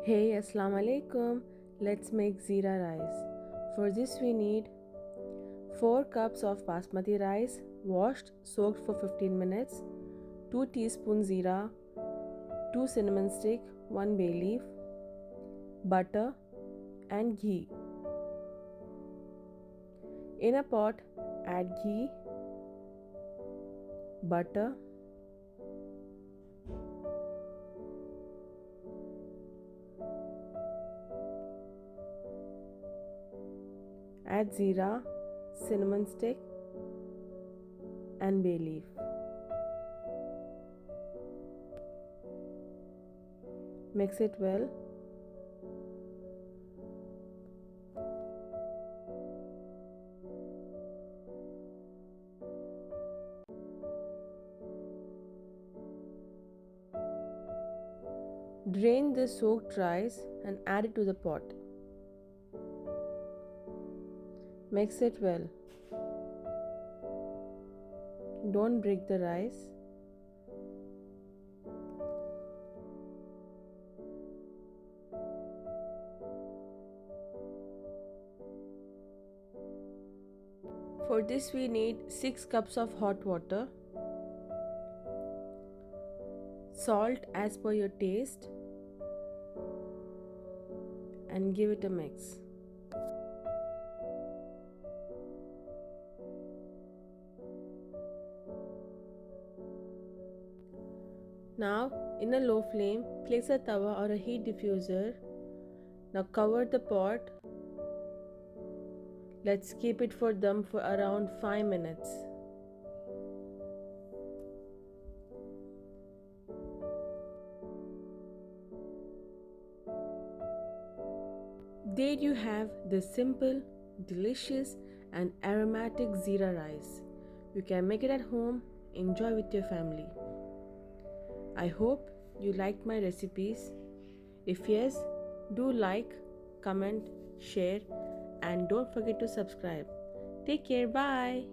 Hey, Assalamu alaikum. Let's make Jeera rice. For this we need 4 cups of Basmati rice washed, soaked for 15 minutes, 2 teaspoons Jeera, 2 cinnamon stick, 1 bay leaf, butter and ghee. In a pot, add ghee, butter, add Jeera, cinnamon stick and bay leaf. Mix it well. Drain the soaked rice and add it to the pot. Mix it well. Don't break the rice. For this we need 6 cups of hot water, salt as per your taste, and give it a mix. Now, in a low flame, place a tawa or a heat diffuser. Now cover the pot. Let's keep it for dum for around 5 minutes. There you have the simple, delicious and aromatic Jeera rice. You can make it at home, enjoy with your family. I hope you liked my recipes. If yes, do like, comment, share and don't forget to subscribe. Take care, bye.